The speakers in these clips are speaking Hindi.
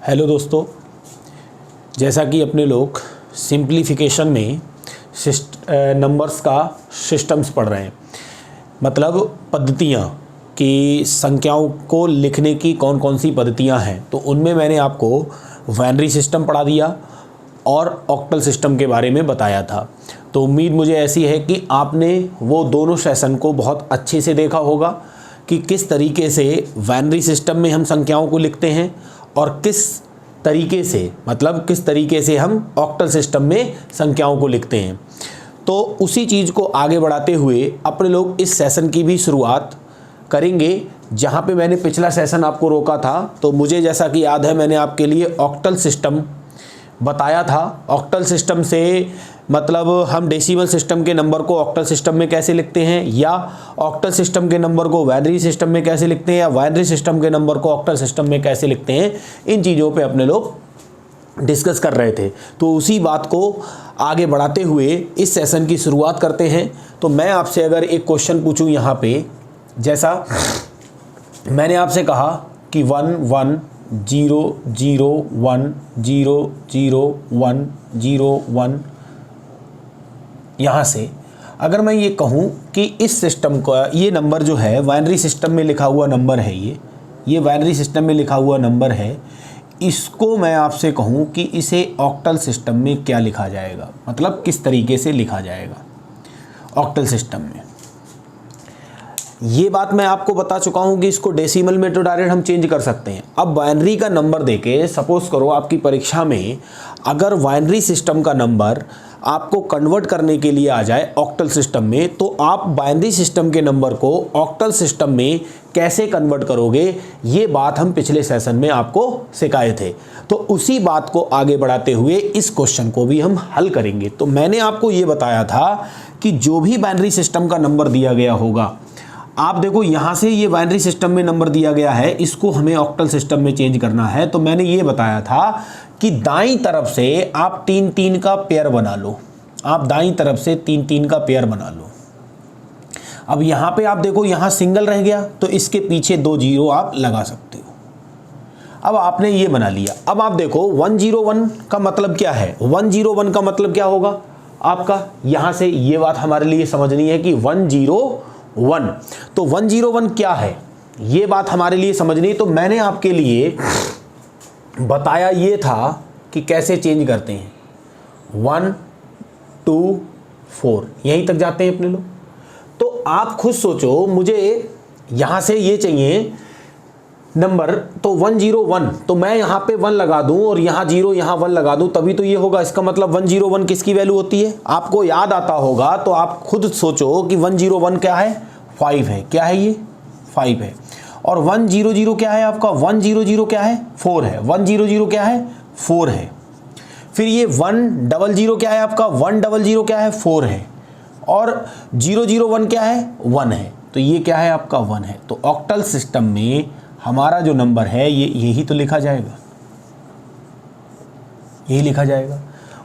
हेलो दोस्तों, जैसा कि अपने लोग सिंप्लीफिकेशन में नंबर्स का सिस्टम्स पढ़ रहे हैं, मतलब पद्धतियाँ कि संख्याओं को लिखने की कौन कौन सी पद्धतियाँ हैं, तो उनमें मैंने आपको बाइनरी सिस्टम पढ़ा दिया और ऑक्टल सिस्टम के बारे में बताया था। तो उम्मीद मुझे ऐसी है कि आपने वो दोनों सेशन को बहुत अच्छे से देखा होगा कि किस तरीके से बाइनरी सिस्टम में हम संख्याओं को लिखते हैं और किस तरीके से हम ऑक्टल सिस्टम में संख्याओं को लिखते हैं। तो उसी चीज़ को आगे बढ़ाते हुए अपने लोग इस सेशन की भी शुरुआत करेंगे जहाँ पे मैंने पिछला सेशन आपको रोका था। तो मुझे जैसा कि याद है, मैंने आपके लिए ऑक्टल सिस्टम बताया था। ऑक्टल सिस्टम से मतलब हम डेसिमल सिस्टम के नंबर को ऑक्टल सिस्टम में कैसे लिखते हैं, या ऑक्टल सिस्टम के नंबर को बाइनरी सिस्टम में कैसे लिखते हैं, या बाइनरी सिस्टम के नंबर को ऑक्टल सिस्टम में कैसे लिखते हैं। इन चीज़ों पे अपने लोग डिस्कस कर रहे थे। तो उसी बात को आगे बढ़ाते हुए इस सेशन की शुरुआत करते हैं। तो मैं आपसे अगर एक क्वेश्चन पूछूं यहाँ पे, जैसा मैंने आपसे कहा कि 1 1 0 0 1 0 0 1 0 1, यहाँ से अगर मैं ये कहूँ कि इस सिस्टम का ये नंबर जो है बाइनरी सिस्टम में लिखा हुआ नंबर है, ये बाइनरी सिस्टम में लिखा हुआ नंबर है, इसको मैं आपसे कहूँ कि इसे ऑक्टल सिस्टम में क्या लिखा जाएगा, मतलब किस तरीके से लिखा जाएगा ऑक्टल सिस्टम में। ये बात मैं आपको बता चुका हूँ कि इसको डेसिमल में तो डायरेक्ट हम चेंज कर सकते हैं। अब बाइनरी का नंबर देके सपोज करो आपकी परीक्षा में अगर बाइनरी सिस्टम का नंबर आपको कन्वर्ट करने के लिए आ जाए ऑक्टल सिस्टम में, तो आप बाइनरी सिस्टम के नंबर को ऑक्टल सिस्टम में कैसे कन्वर्ट करोगे, ये बात हम पिछले सेशन में आपको सिखाए थे। तो उसी बात को आगे बढ़ाते हुए इस क्वेश्चन को भी हम हल करेंगे। तो मैंने आपको ये बताया था कि जो भी बाइनरी सिस्टम का नंबर दिया गया होगा, आप देखो यहाँ से ये बाइनरी सिस्टम में नंबर दिया गया है, इसको हमें ऑक्टल सिस्टम में चेंज करना है। तो मैंने ये बताया था कि दाईं तरफ से आप 3 3 का पेयर बना लो, आप दाईं तरफ से 3 3 का पेयर बना लो। अब यहाँ पे आप देखो, यहाँ सिंगल रह गया तो इसके पीछे 2 0 आप लगा सकते हो। अब आपने ये बना लिया। अब आप देखो 101 का मतलब क्या है, 101 का मतलब क्या होगा आपका, यहाँ से ये बात हमारे लिए समझनी है कि 101, तो 101 क्या है ये बात हमारे लिए समझनी है। तो मैंने आपके लिए बताया ये था कि कैसे चेंज करते हैं, 1 2 4 यहीं तक जाते हैं अपने लोग। तो आप खुद सोचो, मुझे यहाँ से ये चाहिए नंबर, तो 101, तो मैं यहाँ पे 1 लगा दूँ और यहाँ 0 यहाँ 1 लगा दूँ, तभी तो ये होगा। इसका मतलब 101 किसकी वैल्यू होती है, आपको याद आता होगा। तो आप खुद सोचो कि 101 क्या है, 5 है। क्या है ये, 5 है। और 100 क्या है आपका, 100 क्या है, 4 है। 100 क्या है, 4 है। फिर ये 100 क्या है आपका, 100 क्या है, 4 है। और 001 क्या है, 1 है। तो ये क्या है आपका, 1 है। तो ऑक्टल सिस्टम में हमारा जो नंबर है ये यही तो लिखा जाएगा, यही लिखा जाएगा।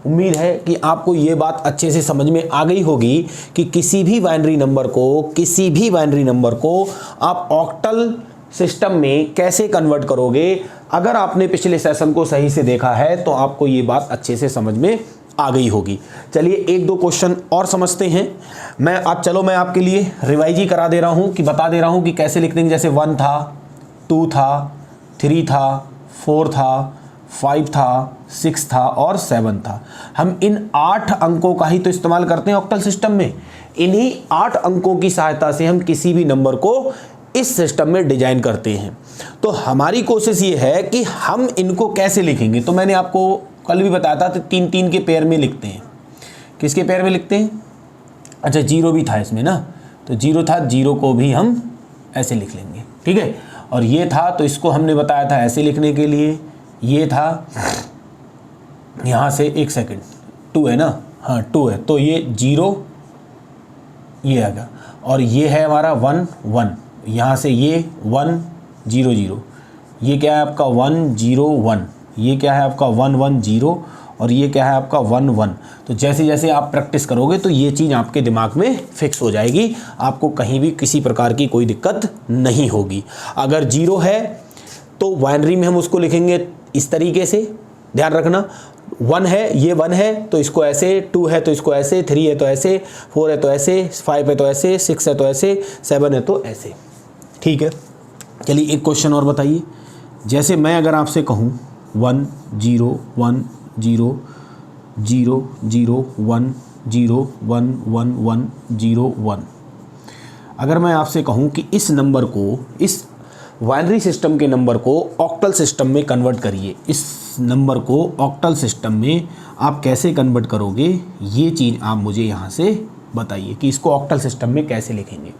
उम्मीद है कि आपको ये बात अच्छे से समझ में आ गई होगी कि किसी भी बाइनरी नंबर को आप ऑक्टल सिस्टम में कैसे कन्वर्ट करोगे। अगर आपने पिछले सेशन को सही से देखा है तो आपको ये बात अच्छे से समझ में आ गई होगी। चलिए 1-2 क्वेश्चन और समझते हैं। मैं आपके लिए रिवाइज ही करा दे रहा हूँ, कि बता दे रहा हूँ कि कैसे लिखते हैं। जैसे 1 था, 2 था, 3 था, 4 था, 5 था, 6 था और 7 था। हम इन 8 अंकों का ही तो इस्तेमाल करते हैं ऑक्टल सिस्टम में। इन्हीं 8 अंकों की सहायता से हम किसी भी नंबर को इस सिस्टम में डिजाइन करते हैं। तो हमारी कोशिश ये है कि हम इनको कैसे लिखेंगे। तो मैंने आपको कल भी बताया था, 3 3 के पेयर में लिखते हैं। किसके पेयर में लिखते हैं, अच्छा 0 भी था इसमें ना, तो 0 था, 0 को भी हम ऐसे लिख लेंगे, ठीक है। और ये था तो इसको हमने बताया था ऐसे लिखने के लिए। ये था, यहाँ से 1 सेकंड, 2 है ना, हाँ 2 है, तो ये 0 ये आ गया। और ये है हमारा 1 1, यहाँ से ये 1 0 0, ये क्या है आपका 1 0 1, ये क्या है आपका 1 1 0, और ये क्या है आपका 1 1। तो जैसे जैसे आप प्रैक्टिस करोगे तो ये चीज़ आपके दिमाग में फिक्स हो जाएगी, आपको कहीं भी किसी प्रकार की कोई दिक्कत नहीं होगी। अगर 0 है तो बाइनरी में हम उसको लिखेंगे इस तरीके से ध्यान रखना, 1 है, ये 1 है तो इसको ऐसे, 2 है तो इसको ऐसे, 3 है तो ऐसे, 4 है तो ऐसे, 5 है तो ऐसे, 6 है तो ऐसे, 7 है तो ऐसे। ठीक है, चलिए एक क्वेश्चन और बताइए। जैसे मैं अगर आपसे कहूँ 1 0 1 0 0 0 1 0 1 1 1 0 1, अगर मैं आपसे कहूँ कि इस नंबर को, इस बाइनरी सिस्टम के नंबर को ऑक्टल सिस्टम में कन्वर्ट करिए, इस नंबर को ऑक्टल सिस्टम में आप कैसे कन्वर्ट करोगे, ये चीज़ आप मुझे यहाँ से बताइए कि इसको ऑक्टल सिस्टम में कैसे लिखेंगे।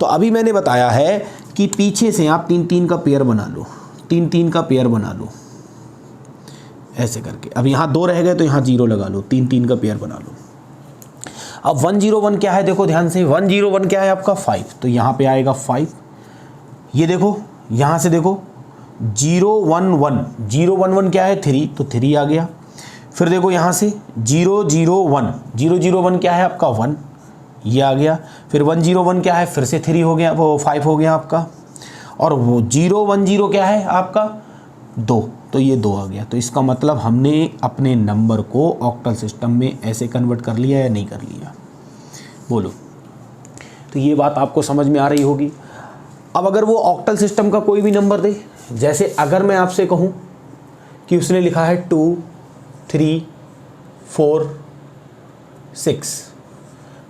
तो अभी मैंने बताया है कि पीछे से आप 3 3 का पेयर बना लो, 3 3 का पेयर बना लो ऐसे करके। अब यहाँ 2 रह गए तो यहाँ 0 लगा लो, 3 3 का पेयर बना लो। अब 1 0 1 क्या है, देखो ध्यान से, 1 0 1 क्या है आपका 5, तो यहाँ पे आएगा 5। ये देखो यहाँ से देखो 0 1 1, 0 1 1 क्या है 3, तो 3 आ गया। फिर देखो यहाँ से 0 0 1, 0 0 1 क्या है आपका 1, ये आ गया। फिर 1 0 1 क्या है, फिर से 3 हो गया, वो 5 हो गया आपका। और वो 0 1 0 क्या है आपका 2, तो ये 2 आ गया। तो इसका मतलब हमने अपने नंबर को ऑक्टल सिस्टम में ऐसे कन्वर्ट कर लिया या नहीं कर लिया, बोलो। तो ये बात आपको समझ में आ रही होगी। अब अगर वो ऑक्टल सिस्टम का कोई भी नंबर दे, जैसे अगर मैं आपसे कहूँ कि उसने लिखा है 2 3 4 6,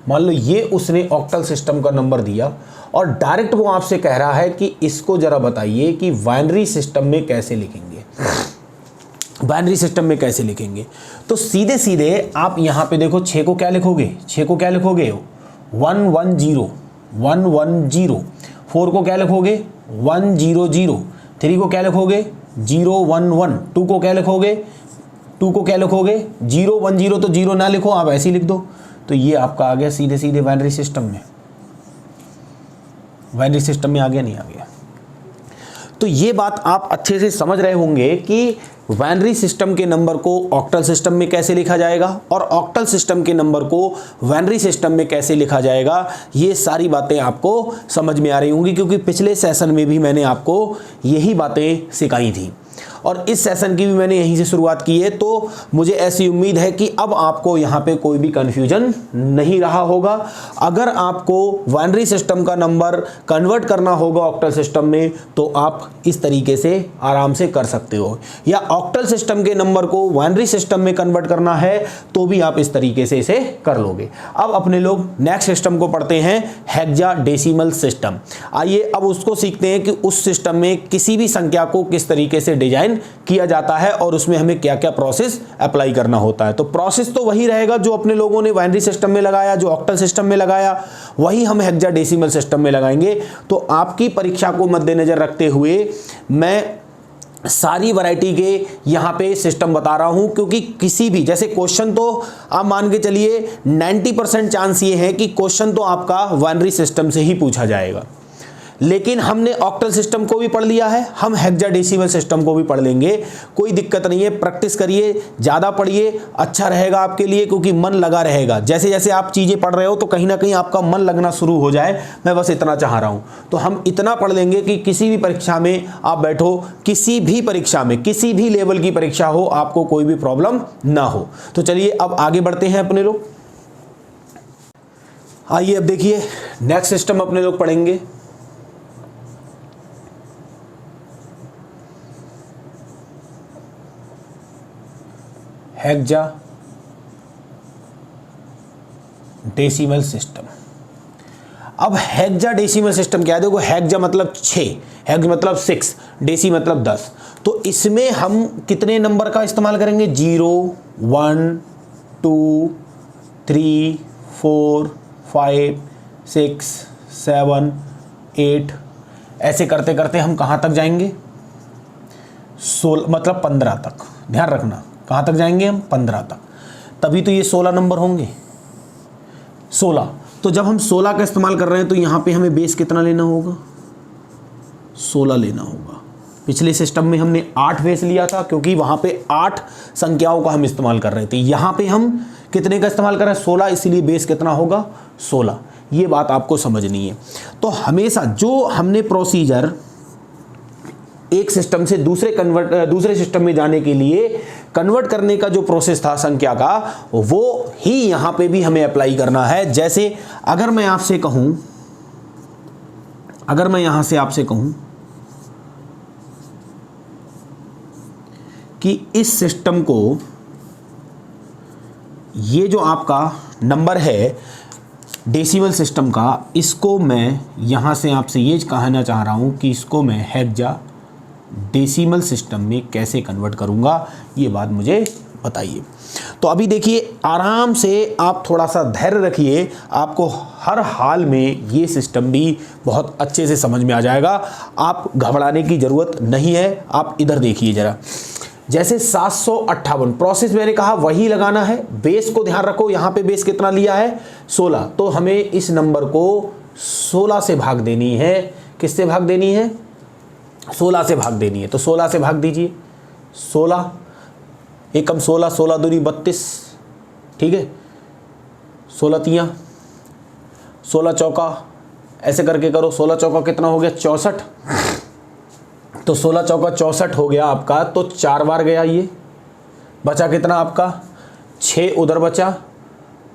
मान लो ये उसने ऑक्टल सिस्टम का नंबर दिया और डायरेक्ट वो आपसे कह रहा है कि इसको ज़रा बताइए कि बाइनरी सिस्टम में कैसे लिखेंगे, बाइनरी सिस्टम में कैसे लिखेंगे। तो सीधे सीधे आप यहाँ पे देखो 6 को क्या लिखोगे, 6 को क्या लिखोगे 1 1 0 1 1 0, 4 को क्या लिखोगे 1 0 0, 3 को क्या लिखोगे 0 1 1, 2 को क्या लिखोगे 2 को क्या लिखोगे 0 1 0, तो 0 ना लिखो, आप ऐसे ही लिख दो। तो ये आपका आ गया सीधे सीधे बाइनरी सिस्टम में, बाइनरी सिस्टम में आ गया, नहीं आ गया। तो ये बात आप अच्छे से समझ रहे होंगे कि बाइनरी सिस्टम के नंबर को ऑक्टल सिस्टम में कैसे लिखा जाएगा और ऑक्टल सिस्टम के नंबर को बाइनरी सिस्टम में कैसे लिखा जाएगा। ये सारी बातें आपको समझ में आ रही होंगी, क्योंकि पिछले सेशन में भी मैंने आपको यही बातें सिखाई थी और इस सेशन की भी मैंने यहीं से शुरुआत की है। तो मुझे ऐसी उम्मीद है कि अब आपको यहाँ पे कोई भी कन्फ्यूजन नहीं रहा होगा। अगर आपको बाइनरी सिस्टम का नंबर कन्वर्ट करना होगा ऑक्टल सिस्टम में, तो आप इस तरीके से आराम से कर सकते हो, या ऑक्टल सिस्टम के नंबर को बाइनरी सिस्टम में कन्वर्ट करना है तो भी आप इस तरीके से इसे कर लोगे। अब अपने लोग नेक्स्ट सिस्टम को पढ़ते हैं, हेक्साडेसिमल सिस्टम। आइए अब उसको सीखते हैं कि उस सिस्टम में किसी भी संख्या को किस तरीके से डिजाइन किया जाता है और उसमें हमें क्या क्या प्रोसेस अप्लाई करना होता है। तो प्रोसेस तो वही रहेगा जो अपने लोगों ने बाइनरी सिस्टम में लगाया, जो ऑक्टल सिस्टम में लगाया, वही हम हेक्साडेसिमल सिस्टम में लगाएंगे। तो आपकी परीक्षा को मद्देनजर रखते हुए मैं सारी वैरायटी के यहाँ पे सिस्टम बता रहा हूँ, क्योंकि किसी भी, जैसे क्वेश्चन तो आप मान के चलिए 90% चांस ये है कि क्वेश्चन तो आपका बाइनरी सिस्टम से ही पूछा जाएगा, लेकिन हमने ऑक्टल सिस्टम को भी पढ़ लिया है, हम हेक्साडेसिमल सिस्टम को भी पढ़ लेंगे, कोई दिक्कत नहीं है। प्रैक्टिस करिए, ज़्यादा पढ़िए, अच्छा रहेगा आपके लिए, क्योंकि मन लगा रहेगा। जैसे जैसे आप चीज़ें पढ़ रहे हो तो कहीं ना कहीं आपका मन लगना शुरू हो जाए, मैं बस इतना चाह रहा हूँ। तो हम इतना पढ़ लेंगे कि किसी भी परीक्षा में आप बैठो, किसी भी परीक्षा में, किसी भी लेवल की परीक्षा हो, आपको कोई भी प्रॉब्लम ना हो। तो चलिए अब आगे बढ़ते हैं अपने लोग। आइए अब देखिए नेक्स्ट सिस्टम अपने लोग पढ़ेंगे, हेक्साडेसिमल सिस्टम। अब हेक्साडेसिमल सिस्टम क्या है, देखो हेक्सा मतलब 6, हेक्स मतलब 6, डेसी मतलब 10। तो इसमें हम कितने नंबर का इस्तेमाल करेंगे, 0 1 2 3 4 5 6 7 8, ऐसे करते करते हम कहाँ तक जाएंगे, 16 मतलब 15 तक। ध्यान रखना कहाँ तक जाएंगे हम, 15 तक, तभी तो ये 16 नंबर होंगे, 16। तो जब हम 16 का इस्तेमाल कर रहे हैं तो यहाँ पे हमें बेस कितना लेना होगा, 16 लेना होगा। पिछले सिस्टम में हमने 8 बेस लिया था, क्योंकि वहाँ पे 8 संख्याओं का हम इस्तेमाल कर रहे थे। यहाँ पे हम कितने का इस्तेमाल कर रहे हैं, 16, इसलिए बेस कितना होगा 16। ये बात आपको समझनी है। तो हमेशा जो हमने प्रोसीजर एक सिस्टम से दूसरे सिस्टम में जाने के लिए कन्वर्ट करने का जो प्रोसेस था संख्या का, वो ही यहां पे भी हमें अप्लाई करना है। जैसे अगर मैं आपसे कहूं, अगर मैं यहां से आपसे कहूं कि इस सिस्टम को, ये जो आपका नंबर है डेसिमल सिस्टम का, इसको मैं यहाँ से आपसे ये कहना चाह रहा हूँ कि इसको मैं हेक्सा डेसिमल सिस्टम में कैसे कन्वर्ट करूँगा, ये बात मुझे बताइए। तो अभी देखिए, आराम से आप थोड़ा सा धैर्य रखिए, आपको हर हाल में ये सिस्टम भी बहुत अच्छे से समझ में आ जाएगा। आप घबराने की ज़रूरत नहीं है। आप इधर देखिए ज़रा, जैसे 758 प्रोसेस मैंने कहा वही लगाना है। बेस को ध्यान रखो, यहाँ पे बेस कितना लिया है 16, तो हमें इस नंबर को 16 से भाग देनी है। किससे भाग देनी है? 16 से भाग देनी है। तो 16 से भाग दीजिए, 16 एकम 16, 16 दूनी 32, ठीक है, 16 तियाँ 16 चौका, ऐसे करके करो, 16 चौका कितना हो गया 64, तो 16 चौका 64 हो गया आपका। तो 4 बार गया, ये बचा कितना आपका 6 उधर बचा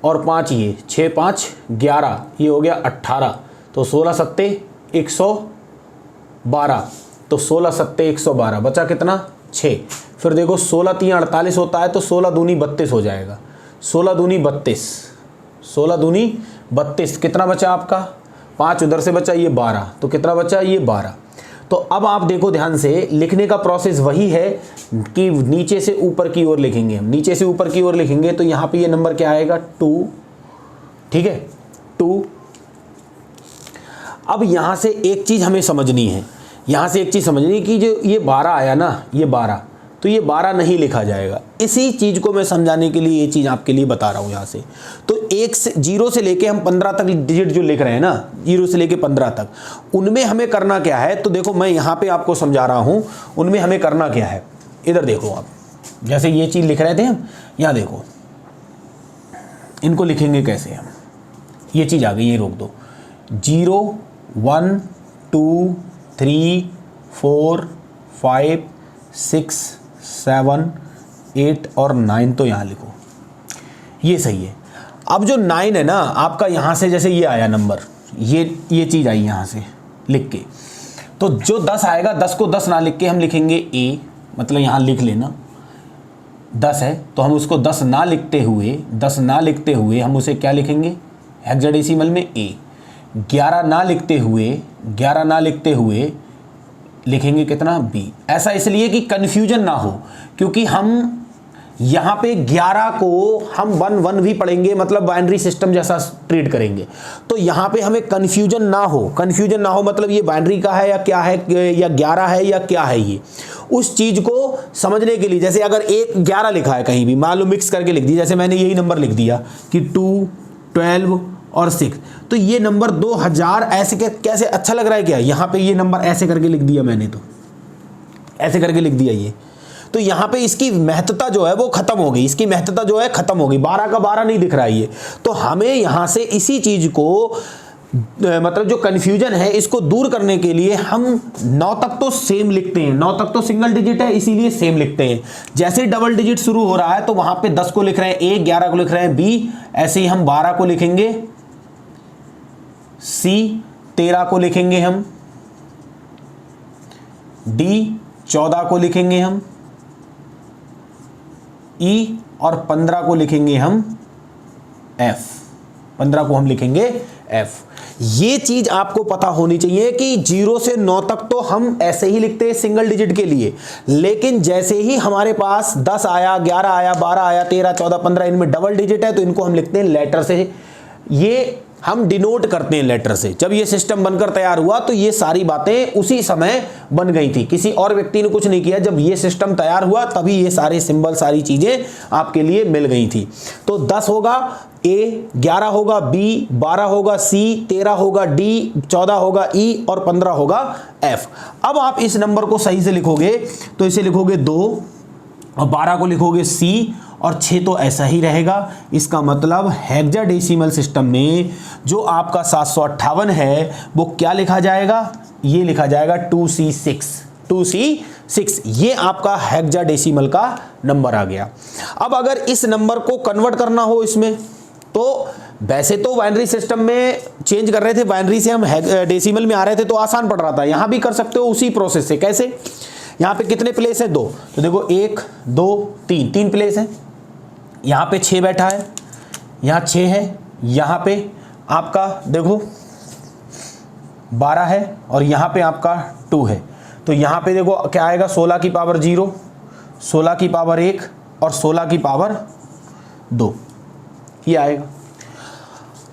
और 5 ये, 6 5 11, ये हो गया 18। तो 16 सत्ते 112, तो 16 सत्ते 112, बचा कितना 6। फिर देखो 16 3 48 होता है, तो 16 दूनी 32 हो जाएगा, 16 दूनी 32, 16 दूनी 32, कितना बचा आपका 5 उधर से बचा, ये 12, तो कितना बचा ये 12। तो अब आप देखो ध्यान से, लिखने का प्रोसेस वही है कि नीचे से ऊपर की ओर लिखेंगे हम, नीचे से ऊपर की ओर लिखेंगे तो यहाँ पे ये नंबर क्या आएगा 2, ठीक है 2। अब यहाँ से एक चीज़ हमें समझनी है, यहाँ से एक चीज़ समझनी कि जो ये 12 आया ना, ये 12, तो ये 12 नहीं लिखा जाएगा। इसी चीज़ को मैं समझाने के लिए ये चीज़ आपके लिए बता रहा हूँ यहाँ से। तो 0 से लेके हम 15 तक डिजिट जो लिख रहे हैं ना, 0 से लेके 15 तक, उनमें हमें करना क्या है? तो देखो मैं यहाँ पे आपको समझा रहा हूँ, उनमें हमें करना क्या है। इधर देखो आप, जैसे ये चीज़ लिख रहे थे हम, यहाँ देखो इनको लिखेंगे कैसे हम, ये चीज़ आ गई, ये रोक दो। 0 1 2 3 4 5 6 7 8 और 9, तो यहाँ लिखो, ये सही है। अब जो 9 है ना आपका, यहाँ से जैसे ये आया नंबर, ये चीज़ आई यहाँ से लिख के, तो जो 10 आएगा, 10 को 10 ना लिख के हम लिखेंगे A, मतलब यहाँ लिख लेना 10 है तो हम उसको 10 ना लिखते हुए हम उसे क्या लिखेंगे हेक्साडेसिमल में A। 11 ना लिखते हुए लिखेंगे कितना B। ऐसा इसलिए कि कन्फ्यूजन ना हो, क्योंकि हम यहाँ पे 11 को हम 1 1 भी पढ़ेंगे, मतलब बाइनरी सिस्टम जैसा ट्रीट करेंगे, तो यहाँ पे हमें कन्फ्यूजन ना हो मतलब ये बाइनरी का है या क्या है, या 11 है या क्या है, ये उस चीज़ को समझने के लिए, जैसे अगर 1 11 लिखा है कहीं भी, मान लो मिक्स करके लिख दिया, जैसे मैंने यही नंबर लिख दिया कि 2 12 और 6, तो ये नंबर 2000 ऐसे कैसे अच्छा लग रहा है क्या? यहाँ पे ये नंबर ऐसे करके लिख दिया मैंने, तो ऐसे करके लिख दिया ये, तो यहाँ पे इसकी महत्ता जो है वो खत्म हो गई, 12 का 12 नहीं दिख रहा है ये। तो हमें यहाँ से इसी चीज़ को, मतलब जो कन्फ्यूजन है इसको दूर करने के लिए हम 9 तक तो सेम लिखते हैं, 9 तक तो सिंगल डिजिट है इसीलिए सेम लिखते हैं। जैसे डबल डिजिट शुरू हो रहा है तो वहाँ पे 10 को लिख रहे हैं A, 11 को लिख रहे हैं B, ऐसे ही हम 12 को लिखेंगे C, 13 को लिखेंगे हम D, 14 को लिखेंगे हम E और 15 को लिखेंगे हम F, 15 को हम लिखेंगे F। ये चीज आपको पता होनी चाहिए कि 0 से 9 तक तो हम ऐसे ही लिखते हैं सिंगल डिजिट के लिए, लेकिन जैसे ही हमारे पास 10 आया, 11 आया, 12 आया, 13, 14, 15, इनमें डबल डिजिट है तो इनको हम लिखते हैं लेटर से, ये हम डिनोट करते हैं लेटर से। जब ये सिस्टम बनकर तैयार हुआ तो ये सारी बातें उसी समय बन गई थी, किसी और व्यक्ति ने कुछ नहीं किया। जब ये सिस्टम तैयार हुआ तभी ये सारे सिंबल, सारी चीजें आपके लिए मिल गई थी। तो 10 होगा A, 11 होगा B, 12 होगा C, 13 होगा D, 14 होगा E और 15 होगा F। अब आप इस नंबर को सही से लिखोगे तो इसे लिखोगे 2 और 12 को लिखोगे C और 6 तो ऐसा ही रहेगा। इसका मतलब हेक्साडेसिमल सिस्टम में जो आपका 758 है वो क्या लिखा जाएगा, ये लिखा जाएगा 2C6। 2C6, ये आपका हेक्साडेसिमल का नंबर आ गया। अब अगर इस नंबर को कन्वर्ट करना हो इसमें, तो वैसे तो बाइनरी सिस्टम में चेंज कर रहे थे, बाइनरी से हम डेसिमल में आ रहे थे तो आसान पड़ रहा था। यहां भी कर सकते हो उसी प्रोसेस से। कैसे? यहां पे कितने प्लेस है? 2, तो देखो 1 2 3 प्लेस है। यहां पे 6 बैठा है, यहां 6 है, यहां पे आपका देखो 12 है और यहां पे आपका 2 है। तो यहां पे देखो क्या आएगा, 16 की पावर 0, 16 की पावर 1 और 16 की पावर 2, ये आएगा।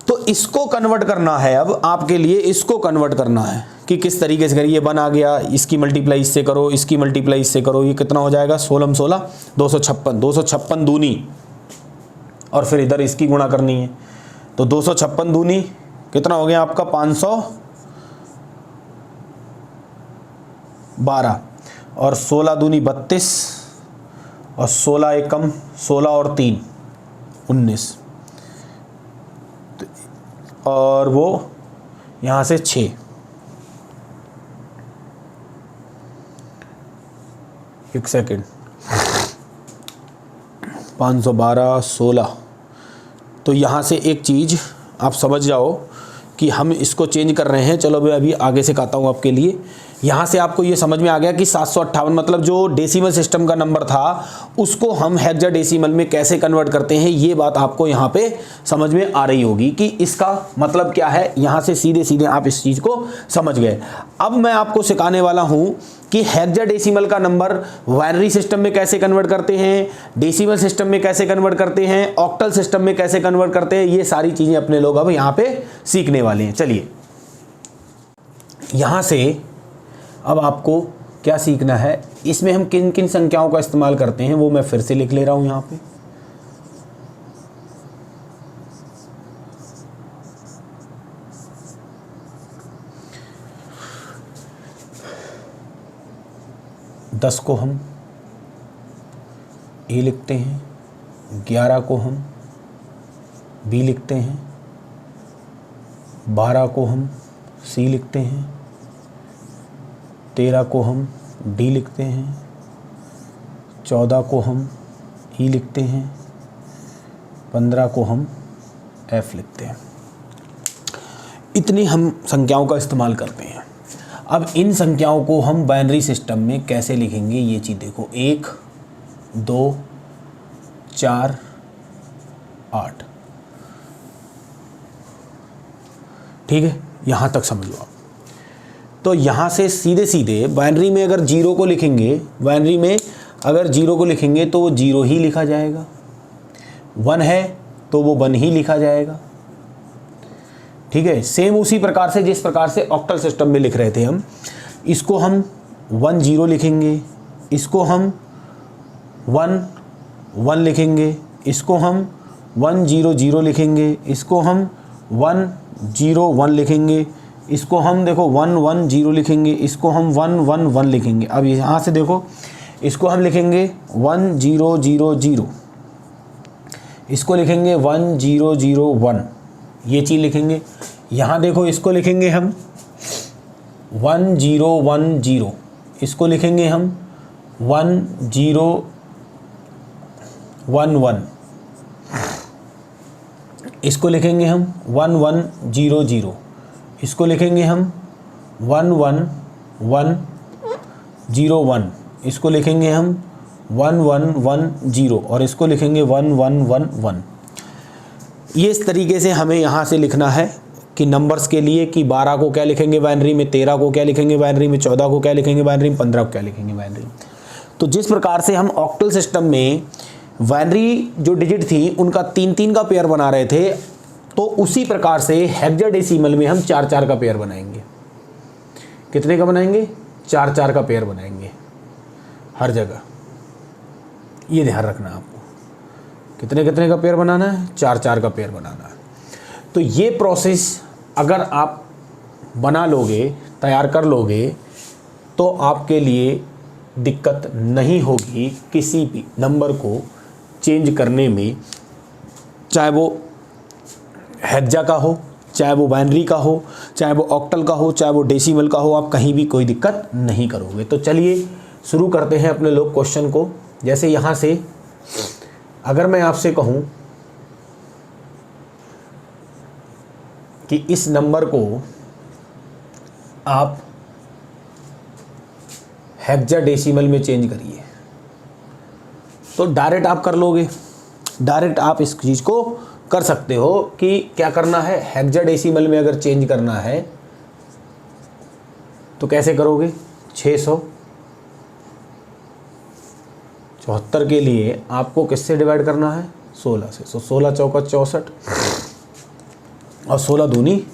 तो इसको कन्वर्ट करना है अब आपके लिए, इसको कन्वर्ट करना है कि किस तरीके से करिए। 1 आ गया, इसकी मल्टीप्लाई इससे करो, इसकी मल्टीप्लाई इससे करो, ये कितना हो जाएगा? 16 16 256, 256 दूनी, और फिर इधर इसकी गुणा करनी है। तो 256 दूनी कितना हो गया आपका? 512, और 16 दूनी 32, और 16 एकम 16 और 3 19, और वो यहाँ से 6, एक सेकेंड, 512 16। तो यहाँ से एक चीज़ आप समझ जाओ कि हम इसको चेंज कर रहे हैं। चलो मैं अभी आगे से कहता हूँ आपके लिए। यहाँ से आपको ये समझ में आ गया कि 758 मतलब जो डेसिमल सिस्टम का नंबर था उसको हम हेक्साडेसिमल में कैसे कन्वर्ट करते हैं, ये बात आपको यहाँ पे समझ में आ रही होगी कि इसका मतलब क्या है। यहाँ से सीधे सीधे आप इस चीज़ को समझ गए। अब मैं आपको सिखाने वाला हूँ कि हेक्साडेसिमल का नंबर बाइनरी सिस्टम में कैसे कन्वर्ट करते हैं, डेसिमल सिस्टम में कैसे कन्वर्ट करते हैं, ऑक्टल सिस्टम में कैसे कन्वर्ट करते हैं। ये सारी चीज़ें अपने लोग अब यहाँ पे सीखने वाले हैं। चलिए, यहाँ से अब आपको क्या सीखना है, इसमें हम किन किन संख्याओं का इस्तेमाल करते हैं वो मैं फिर से लिख ले रहा हूँ यहाँ पे। दस को हम ए लिखते हैं, 11 को हम बी लिखते हैं, 12 को हम सी लिखते हैं, 13 को हम डी लिखते हैं, 14 को हम ई लिखते हैं, 15 को हम एफ लिखते हैं। इतनी हम संख्याओं का इस्तेमाल करते हैं। अब इन संख्याओं को हम बाइनरी सिस्टम में कैसे लिखेंगे ये चीज़ देखो। 1 2 4 8, ठीक है, यहाँ तक समझ लो आप। तो यहाँ से सीधे सीधे बाइनरी में अगर 0 को लिखेंगे, बाइनरी में अगर 0 को लिखेंगे तो वो 0 ही लिखा जाएगा, 1 है तो वो 1 ही लिखा जाएगा, ठीक है। सेम उसी प्रकार से जिस प्रकार से ऑक्टल सिस्टम में लिख रहे थे हम, इसको हम 1 0 लिखेंगे, इसको हम 1 1 लिखेंगे, इसको हम 1 0 0 लिखेंगे, इसको हम 1 0 1 लिखेंगे, इसको हम देखो 1 1 0 लिखेंगे, इसको हम 1 1 1 लिखेंगे। अब यहाँ से देखो इसको हम लिखेंगे 1 0 0 0, इसको लिखेंगे 1 0 0 1, ये चीज़ लिखेंगे। यहाँ देखो इसको लिखेंगे हम 1 0 1 0, इसको लिखेंगे हम 1 0 1 1, इसको लिखेंगे हम 1 1 0 0, इसको लिखेंगे हम 1 1 1 0 1, इसको लिखेंगे हम 1 1 1 0 और इसको लिखेंगे 1 1 1 1। ये इस तरीके से हमें यहाँ से लिखना है कि नंबर्स के लिए कि 12 को क्या लिखेंगे बाइनरी में, 13 को क्या लिखेंगे बाइनरी में, 14 को क्या लिखेंगे बाइनरी में, 15 को क्या लिखेंगे बाइनरी में। तो जिस प्रकार से हम ऑक्टल सिस्टम में बाइनरी जो डिजिट थी उनका 3-3 का पेयर बना रहे थे, तो उसी प्रकार से हेक्साडेसिमल में हम 4-4 का पेयर बनाएंगे। कितने का बनाएंगे? 4-4 का पेयर बनाएंगे हर जगह। ये ध्यान रखना आपको, कितने कितने का पेयर बनाना है? 4-4 का पेयर बनाना है। तो ये प्रोसेस अगर आप बना लोगे, तैयार कर लोगे, तो आपके लिए दिक्कत नहीं होगी किसी भी नंबर को चेंज करने में, चाहे वो हेक्सा का हो, चाहे वो बाइनरी का हो, चाहे वो ऑक्टल का हो, चाहे वो डेसिमल का हो, आप कहीं भी कोई दिक्कत नहीं करोगे। तो चलिए शुरू करते हैं अपने लोग क्वेश्चन को। जैसे यहाँ से अगर मैं आपसे कहूँ कि इस नंबर को आप हेक्साडेसिमल में चेंज करिए, तो डायरेक्ट आप कर लोगे, डायरेक्ट आप इस चीज़ को कर सकते हो कि क्या करना है, हेक्साडेसिमल में अगर चेंज करना है तो कैसे करोगे। 674 के लिए आपको किससे डिवाइड करना है, 16 से। 16 चौका 64 और 16 दूनी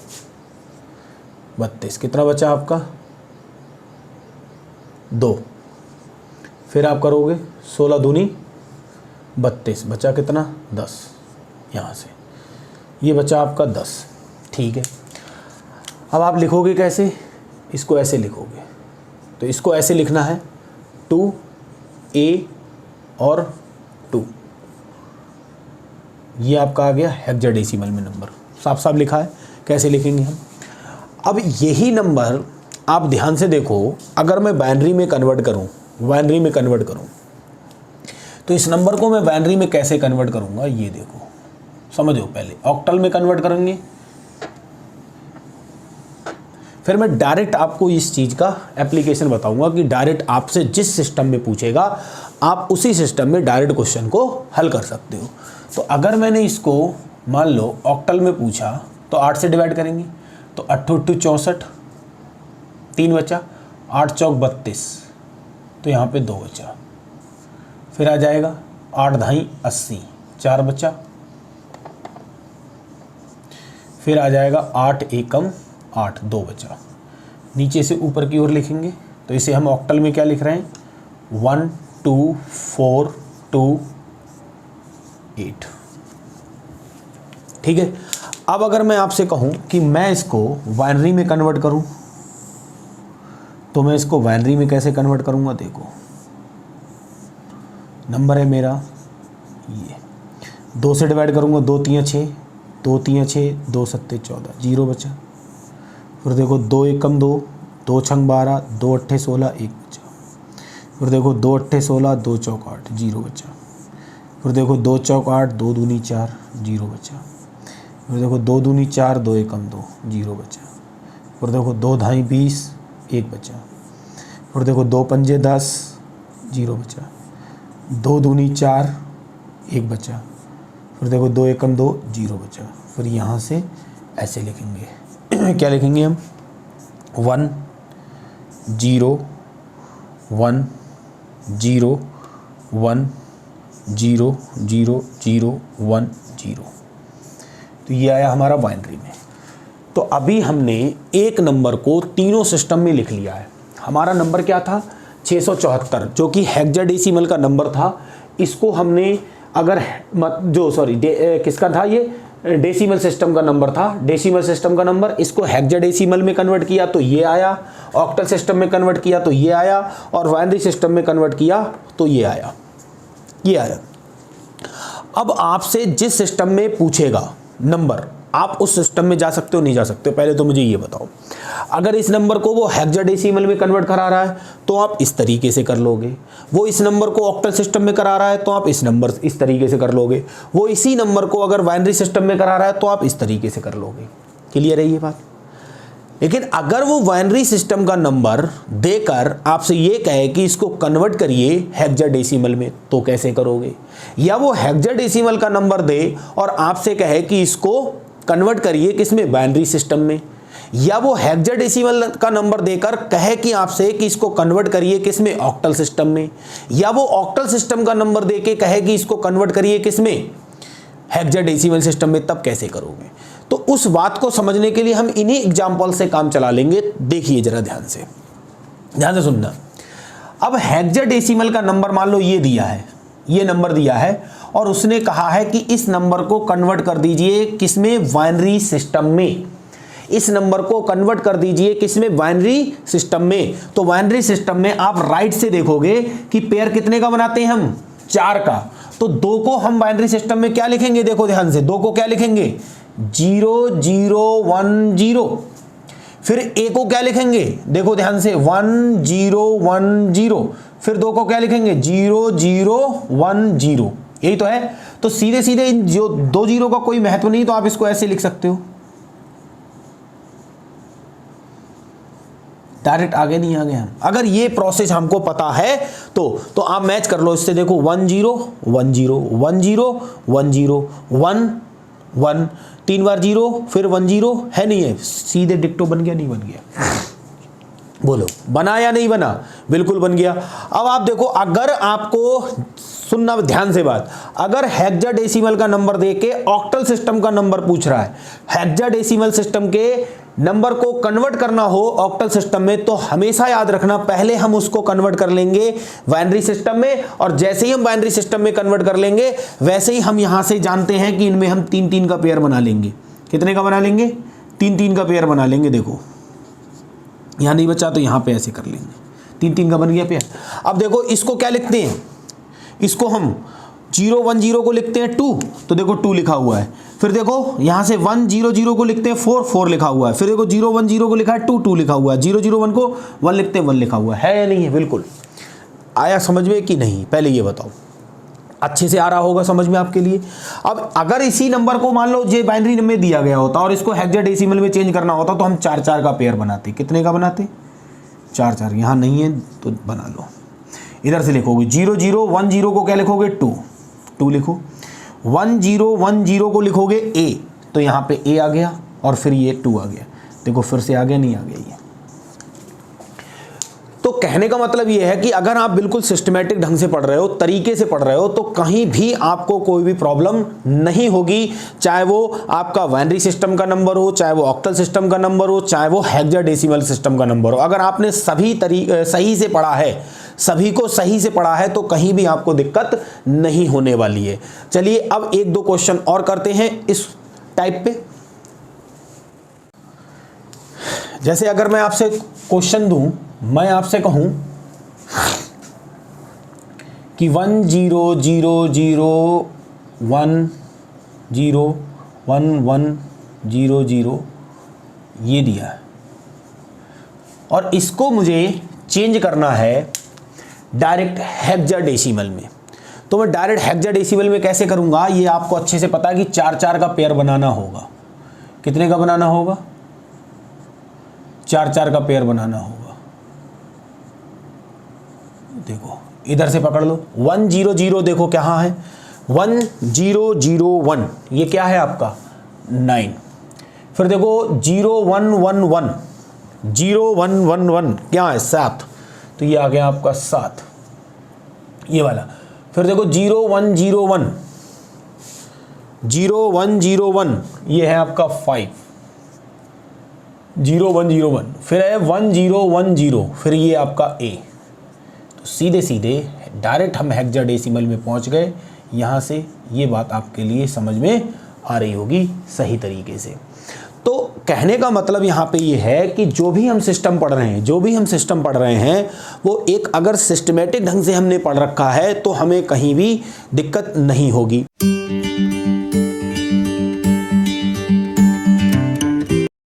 32। कितना बचा आपका, 2। फिर आप करोगे 16 दूनी 32, बचा कितना, 10। यहाँ से ये बचा आपका 10। ठीक है, अब आप लिखोगे कैसे, इसको ऐसे लिखोगे। तो इसको ऐसे लिखना है 2a और 2, ये आपका आ गया हेक्साडेसिमल में नंबर, साफ साफ लिखा है। कैसे लिखेंगे हम, अब यही नंबर आप ध्यान से देखो, अगर मैं बाइनरी में कन्वर्ट करूं, बाइनरी में कन्वर्ट करूं, तो इस नंबर को मैं बाइनरी में कैसे कन्वर्ट करूंगा, ये देखो, समझो। पहले ऑक्टल में कन्वर्ट करेंगे, फिर मैं डायरेक्ट आपको इस चीज़ का एप्लीकेशन बताऊंगा कि डायरेक्ट आपसे जिस सिस्टम में पूछेगा आप उसी सिस्टम में डायरेक्ट क्वेश्चन को हल कर सकते हो। तो अगर मैंने इसको मान लो ऑक्टल में पूछा तो 8 से डिवाइड करेंगे, तो 8 8 64, 3 बचा, 8 चौक 32, तो यहाँ पे 2 बचा। फिर आ जाएगा 8 ढाई 80, 4 बचा। फिर आ जाएगा 8 एकम 8, 2 बचा। नीचे से ऊपर की ओर लिखेंगे, तो इसे हम ऑक्टल में क्या लिख रहे हैं, 1 2 4 2 8। ठीक है, अब अगर मैं आपसे कहूं कि मैं इसको बाइनरी में कन्वर्ट करूं, तो मैं इसको बाइनरी में कैसे कन्वर्ट करूंगा, देखो नंबर है मेरा ये, 2 से डिवाइड करूंगा, 2 3 6, 2 3 6, 2 7 14, 0 बचा। फिर देखो 2 एकम 2, 2 छंग 12, 2 अट्ठे 16, 1 बचा। फिर देखो 2 अट्ठे 16, 2 चौक 8, 0 बचा। फिर देखो 2 चौक 8, 2 दूनी 4, 0 बचा। फिर देखो 2 दूनी 4, 2 एकम 2, 0 बचा। फिर देखो 2 ढाई 20, 1 बचा। फिर देखो 2 पंजे 10, 0 बचा। 2 दूनी 4, 1 बचा। फिर देखो 2 एकम 2, 0 बचा। फिर यहाँ से ऐसे लिखेंगे क्या लिखेंगे हम, 1 0 1 0 1 0 0 0 1 0। तो ये आया हमारा बाइनरी में। तो अभी हमने एक नंबर को तीनों सिस्टम में लिख लिया है। हमारा नंबर क्या था, 674, जो कि हेक्साडेसिमल का नंबर था। इसको हमने अगर किसका था, ये डेसिमल सिस्टम का नंबर था, डेसिमल सिस्टम का नंबर। इसको हेक्साडेसिमल में कन्वर्ट किया तो ये आया, ऑक्टल सिस्टम में कन्वर्ट किया तो ये आया, और बाइनरी सिस्टम में कन्वर्ट किया तो ये आया, ये आया। अब आपसे जिस सिस्टम में पूछेगा नंबर, आप उस सिस्टम में जा सकते हो, नहीं जा सकते हो, पहले तो मुझे ये बताओ। अगर इस नंबर को वो हेक्साडेसिमल में कन्वर्ट करा रहा है तो आप इस तरीके से कर लोगे, वो इस नंबर को ऑक्टल सिस्टम में करा रहा है तो आप इस तरीके से कर लोगे, वो इसी नंबर को अगर बाइनरी सिस्टम में करा रहा है तो आप इस तरीके से कर लोगे। क्लियर है ये बात। लेकिन अगर वो बाइनरी सिस्टम का नंबर देकर आपसे ये कहे कि इसको कन्वर्ट करिए हेक्साडेसिमल में, तो कैसे करोगे। या वो हेक्साडेसिमल का नंबर दे और आपसे कहे कि इसको कन्वर्ट करिए किसमें, बाइनरी सिस्टम में। या वो हेक्साडेसिमल का नंबर देकर कहे कि आपसे कि इसको कन्वर्ट करिए किसमें, ऑक्टल सिस्टम में। या वो ऑक्टल सिस्टम का नंबर देके कहे कि इसको कन्वर्ट करिए किसमें, हेक्साडेसिमल सिस्टम में। तब कैसे करोगे। तो उस बात को समझने के लिए हम इन्हीं एग्जाम्पल से काम चला लेंगे। देखिए जरा ध्यान से सुनना। अब हेक्साडेसिमल का नंबर मान लो ये दिया है, ये नंबर दिया है, और उसने कहा है कि इस नंबर को कन्वर्ट कर दीजिए किसमें, बाइनरी सिस्टम में। इस नंबर को कन्वर्ट कर दीजिए किसमें, बाइनरी सिस्टम में। तो बाइनरी सिस्टम में आप राइट से देखोगे कि पेयर कितने का बनाते हैं हम, 4 का। तो 2 को हम बाइनरी सिस्टम में क्या लिखेंगे, देखो ध्यान से, 2 को क्या लिखेंगे, 0010। फिर ए को क्या लिखेंगे, देखो ध्यान से 1010। फिर 2 को क्या लिखेंगे 0010। यही तो है। तो सीधे सीधे इन जो 2 जीरो का कोई महत्व नहीं, तो आप इसको ऐसे लिख सकते हो, डायरेक्ट आगे नहीं आ गए हम। अगर ये प्रोसेस हमको पता है तो आप मैच कर लो इससे। देखो 10 10 10 10 1 1 3 बार 0 फिर 10 है नहीं है, सीधे डिक्टो बन गया नहीं बन गया? बोलो बना या नहीं बना? बिल्कुल बन गया। अब आप देखो, अगर आपको सुनना ध्यान से बात, अगर हेक्साडेसिमल का नंबर देके ऑक्टल सिस्टम का नंबर पूछ रहा है, हेक्साडेसिमल सिस्टम के नंबर को कन्वर्ट करना हो ऑक्टल सिस्टम में, तो हमेशा याद रखना पहले हम उसको कन्वर्ट कर लेंगे बाइनरी सिस्टम में, और जैसे ही हम बाइनरी सिस्टम में कन्वर्ट कर लेंगे वैसे ही हम यहां से जानते हैं कि इनमें हम 3-3 का पेयर बना लेंगे। कितने का बना लेंगे? 3-3 का पेयर बना लेंगे। देखो यहां नहीं बचा तो यहां पे ऐसे कर लेंगे, 3-3 का बन गया पेयर। अब देखो इसको क्या लिखते हैं, इसको हम 010 को लिखते हैं 2, तो देखो 2 लिखा हुआ है। फिर देखो यहां से 100 को लिखते हैं 4 लिखा हुआ है। फिर देखो 010 को लिखा है 2 लिखा हुआ है। 001 को 1 लिखते हैं 1 लिखा हुआ है या नहीं है? बिल्कुल। आया समझ में कि नहीं, पहले ये बताओ, अच्छे से आ रहा होगा समझ में आपके लिए। अब अगर इसी नंबर को मान लो जे बाइनरी में दिया गया होता और इसको हेक्साडेसिमल में चेंज करना होता तो हम 4-4 का पेयर बनाते। कितने का बनाते? 4-4। यहां नहीं है तो बना लो। इधर से लिखोगे 0010 को क्या लिखोगे 2 लिखो। 1010 को लिखोगे ए, तो यहाँ पे ए आ गया और फिर ये 2 आ गया। देखो फिर से आ गया नहीं आ गया ये। तो कहने का मतलब ये है कि अगर आप बिल्कुल सिस्टमैटिक ढंग से पढ़ रहे हो, तरीके से पढ़ रहे हो, तो कहीं भी आपको कोई भी प्रॉब्लम नहीं होगी, चाहे वो आपका बाइनरी सिस्टम का नंबर हो, चाहे वो ऑक्टल सिस्टम का नंबर हो, चाहे वो हेक्साडेसिमल सिस्टम का नंबर हो। अगर आपने सभी सही से पढ़ा है, सभी को सही से पढ़ा है, तो कहीं भी आपको दिक्कत नहीं होने वाली है। चलिए अब 1-2 क्वेश्चन और करते हैं इस टाइप पे। जैसे अगर मैं आपसे क्वेश्चन दूं, मैं आपसे कहूं कि 1000101100 ये दिया है और इसको मुझे चेंज करना है डायरेक्ट हेक्साडेसिमल में। तो मैं डायरेक्ट हेक्साडेसिमल में कैसे करूंगा, ये आपको अच्छे से पता है कि 4-4 का पेयर बनाना होगा। कितने का बनाना होगा? 4-4 का पेयर बनाना होगा। देखो इधर से पकड़ लो, 100 देखो क्या है 1001, ये क्या है आपका 9। फिर देखो 0111 क्या है 7, तो ये आ गया आपका 7, ये वाला। फिर देखो 0101 ये है आपका 5, 0101। फिर है 1010, फिर ये आपका A। तो सीधे सीधे डायरेक्ट हम हेक्साडेसिमल में पहुंच गए। यहाँ से ये बात आपके लिए समझ में आ रही होगी सही तरीके से। तो कहने का मतलब यहाँ पे ये है कि जो भी हम सिस्टम पढ़ रहे हैं वो एक अगर सिस्टमेटिक ढंग से हमने पढ़ रखा है तो हमें कहीं भी दिक्कत नहीं होगी।